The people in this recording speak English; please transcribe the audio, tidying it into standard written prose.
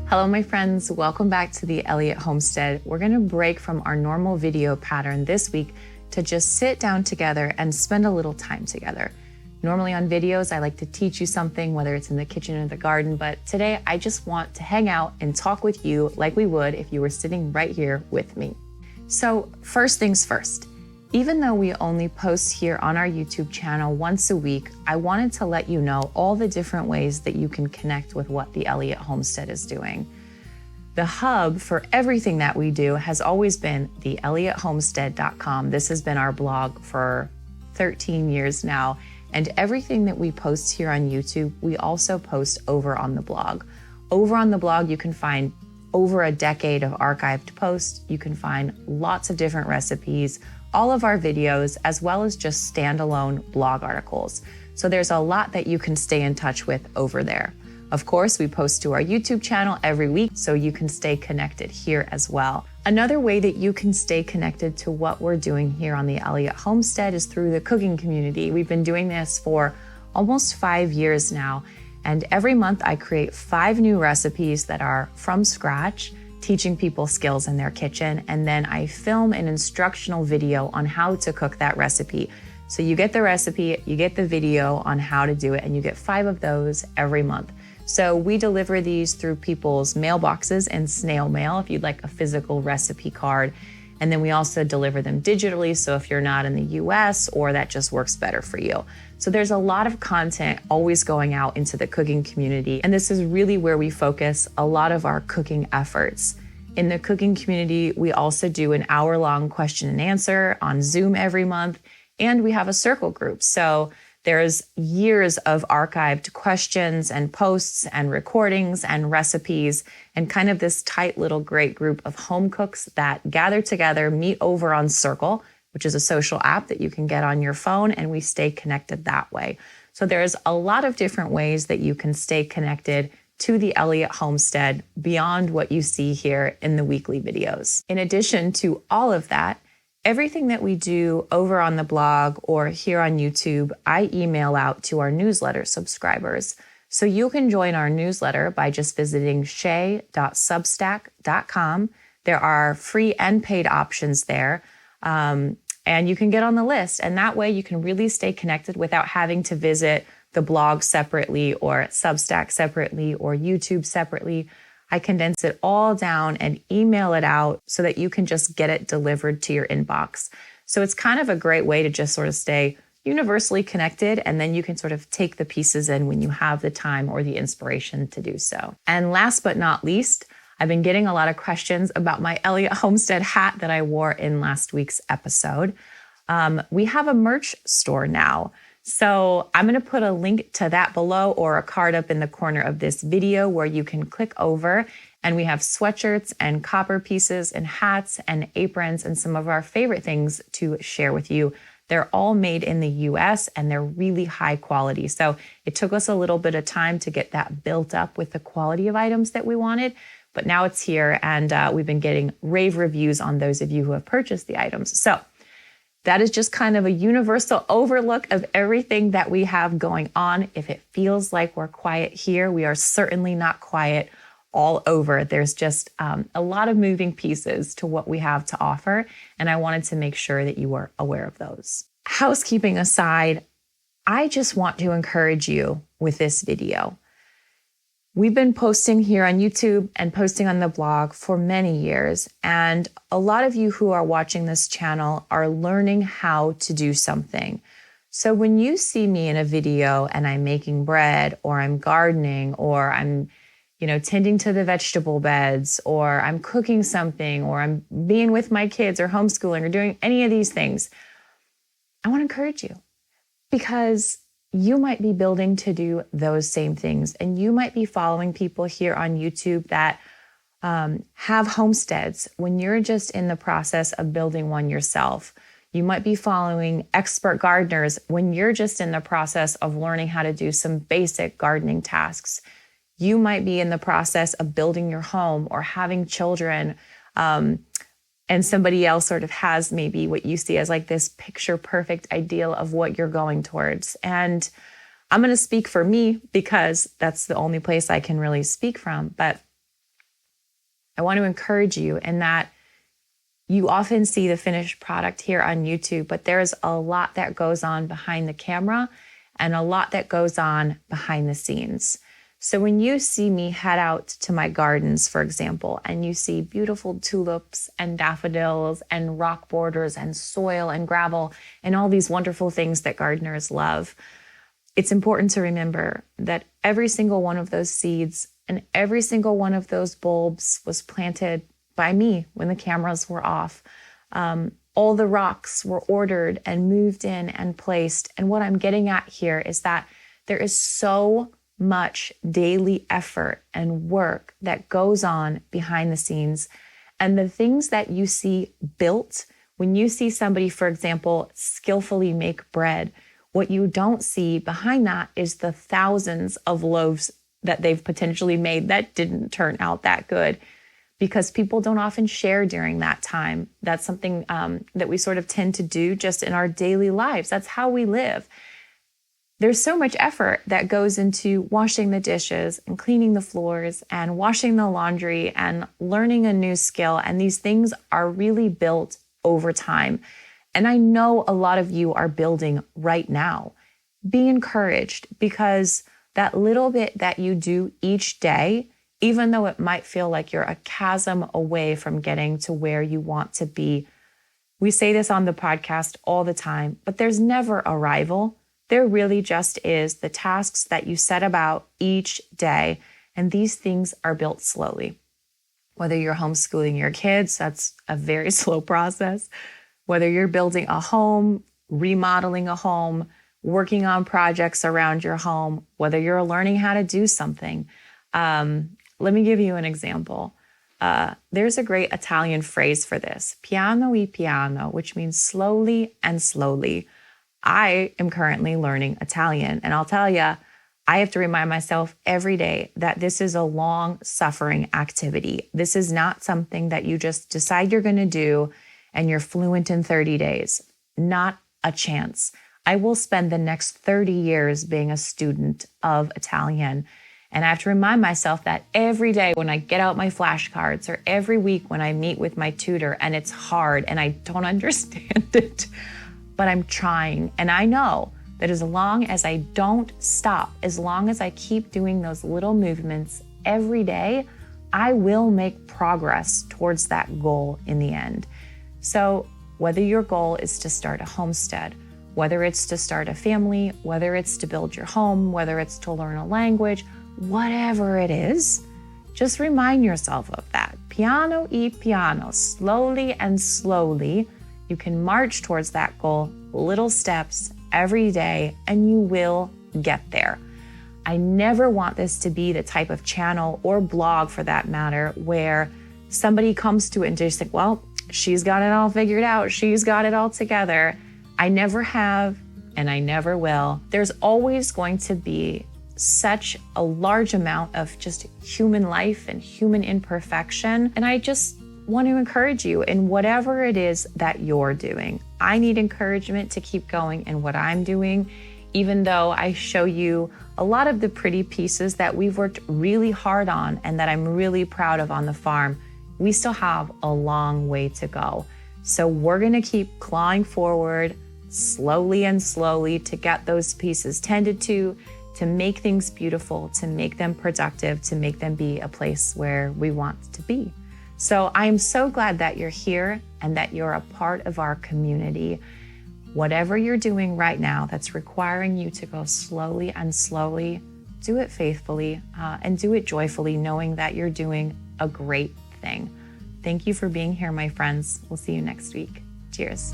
Hello, my friends. Welcome back to the Elliott Homestead. We're going to break from our normal video pattern this week to just sit down together and spend a little time together. Normally on videos, I like to teach you something, whether it's in the kitchen or the garden, but today I just want to hang out and talk with you like we would if you were sitting right here with me. So first things first, even though we only post here on our YouTube channel once a week, I wanted to let you know all the different ways that you can connect with what the Elliott Homestead is doing. The hub for everything that we do has always been the elliottHomestead.com. This has been our blog for 13 years now, and everything that we post here on YouTube, we also post over on the blog. Over on the blog, you can find over a decade of archived posts. You can find lots of different recipes, all of our videos, as well as just standalone blog articles. So there's a lot that you can stay in touch with over there. Of course, we post to our YouTube channel every week, so you can stay connected here as well. Another way that you can stay connected to what we're doing here on the Elliott Homestead is through the cooking community. We've been doing this for almost 5 years now, and every month I create 5 new recipes that are from scratch, teaching people skills in their kitchen, and then I film an instructional video on how to cook that recipe. So you get the recipe, you get the video on how to do it, and you get 5 of those every month. So we deliver these through people's mailboxes and snail mail if you'd like a physical recipe card. And then we also deliver them digitally, so if you're not in the US or that just works better for you. So there's a lot of content always going out into the cooking community, and this is really where we focus a lot of our cooking efforts. In the cooking community, we also do an hour-long question and answer on Zoom every month, and we have a circle group. So there's years of archived questions and posts and recordings and recipes and kind of this tight little great group of home cooks that gather together, meet over on Circle, which is a social app that you can get on your phone, and we stay connected that way. So there's a lot of different ways that you can stay connected to the Elliott Homestead beyond what you see here in the weekly videos. In addition to all of that, everything that we do over on the blog or here on YouTube, I email out to our newsletter subscribers. So you can join our newsletter by just visiting shay.substack.com. There are free and paid options there, and you can get on the list. And that way you can really stay connected without having to visit the blog separately or Substack separately or YouTube separately. I condense it all down and email it out so that you can just get it delivered to your inbox. So it's kind of a great way to just sort of stay universally connected, and then you can sort of take the pieces in when you have the time or the inspiration to do so. And last but not least, I've been getting a lot of questions about my Elliott Homestead hat that I wore in last week's episode. We have a merch store now. So I'm going to put a link to that below or a card up in the corner of this video where you can click over, and we have sweatshirts and copper pieces and hats and aprons and some of our favorite things to share with you. They're all made in the US and they're really high quality. So it took us a little bit of time to get that built up with the quality of items that we wanted, but now it's here, and we've been getting rave reviews on those of you who have purchased the items. So that is just kind of a universal overlook of everything that we have going on. If it feels like we're quiet here, we are certainly not quiet all over. There's just a lot of moving pieces to what we have to offer, and I wanted to make sure that you were aware of those. Housekeeping aside, I just want to encourage you with this video. We've been posting here on YouTube and posting on the blog for many years, and a lot of you who are watching this channel are learning how to do something. So when you see me in a video and I'm making bread, or I'm gardening, or I'm, tending to the vegetable beds, or I'm cooking something, or I'm being with my kids or homeschooling or doing any of these things, I want to encourage you, because you might be building to do those same things, and you might be following people here on YouTube that have homesteads when you're just in the process of building one yourself. You might be following expert gardeners when you're just in the process of learning how to do some basic gardening tasks. You might be in the process of building your home or having children, and somebody else sort of has maybe what you see as like this picture perfect ideal of what you're going towards. And I'm going to speak for me because that's the only place I can really speak from. But I want to encourage you in that you often see the finished product here on YouTube, but there's a lot that goes on behind the camera and a lot that goes on behind the scenes. So when you see me head out to my gardens, for example, and you see beautiful tulips and daffodils and rock borders and soil and gravel and all these wonderful things that gardeners love, it's important to remember that every single one of those seeds and every single one of those bulbs was planted by me when the cameras were off. All the rocks were ordered and moved in and placed. And what I'm getting at here is that there is so much daily effort and work that goes on behind the scenes. And the things that you see built, when you see somebody, for example, skillfully make bread, what you don't see behind that is the thousands of loaves that they've potentially made that didn't turn out that good, because people don't often share during that time. That's something that we sort of tend to do just in our daily lives. That's how we live. There's so much effort that goes into washing the dishes and cleaning the floors and washing the laundry and learning a new skill. And these things are really built over time. And I know a lot of you are building right now. Be encouraged, because that little bit that you do each day, even though it might feel like you're a chasm away from getting to where you want to be. We say this on the podcast all the time, but there's never a rival. There really just is the tasks that you set about each day, and these things are built slowly. Whether you're homeschooling your kids, that's a very slow process. Whether you're building a home, remodeling a home, working on projects around your home, whether you're learning how to do something. Let me give you an example. There's a great Italian phrase for this, piano e piano, which means slowly and slowly. I am currently learning Italian, and I'll tell you, I have to remind myself every day that this is a long-suffering activity. This is not something that you just decide you're going to do and you're fluent in 30 days. Not a chance. I will spend the next 30 years being a student of Italian. And I have to remind myself that every day when I get out my flashcards, or every week when I meet with my tutor and it's hard and I don't understand it, but I'm trying. And I know that as long as I don't stop, as long as I keep doing those little movements every day, I will make progress towards that goal in the end. So whether your goal is to start a homestead, whether it's to start a family, whether it's to build your home, whether it's to learn a language, whatever it is, just remind yourself of that. Piano e piano, slowly and slowly, you can march towards that goal, little steps every day, and you will get there. I never want this to be the type of channel or blog, for that matter, where somebody comes to it and just think, well, she's got it all figured out. She's got it all together. I never have, and I never will. There's always going to be such a large amount of just human life and human imperfection. And I just want to encourage you in whatever it is that you're doing. I need encouragement to keep going in what I'm doing, even though I show you a lot of the pretty pieces that we've worked really hard on and that I'm really proud of on the farm. We still have a long way to go. So we're going to keep clawing forward slowly and slowly to get those pieces tended to make things beautiful, to make them productive, to make them be a place where we want to be. So I am so glad that you're here and that you're a part of our community. Whatever you're doing right now that's requiring you to go slowly and slowly, do it faithfully and do it joyfully, knowing that you're doing a great thing. Thank you for being here, my friends. We'll see you next week. Cheers.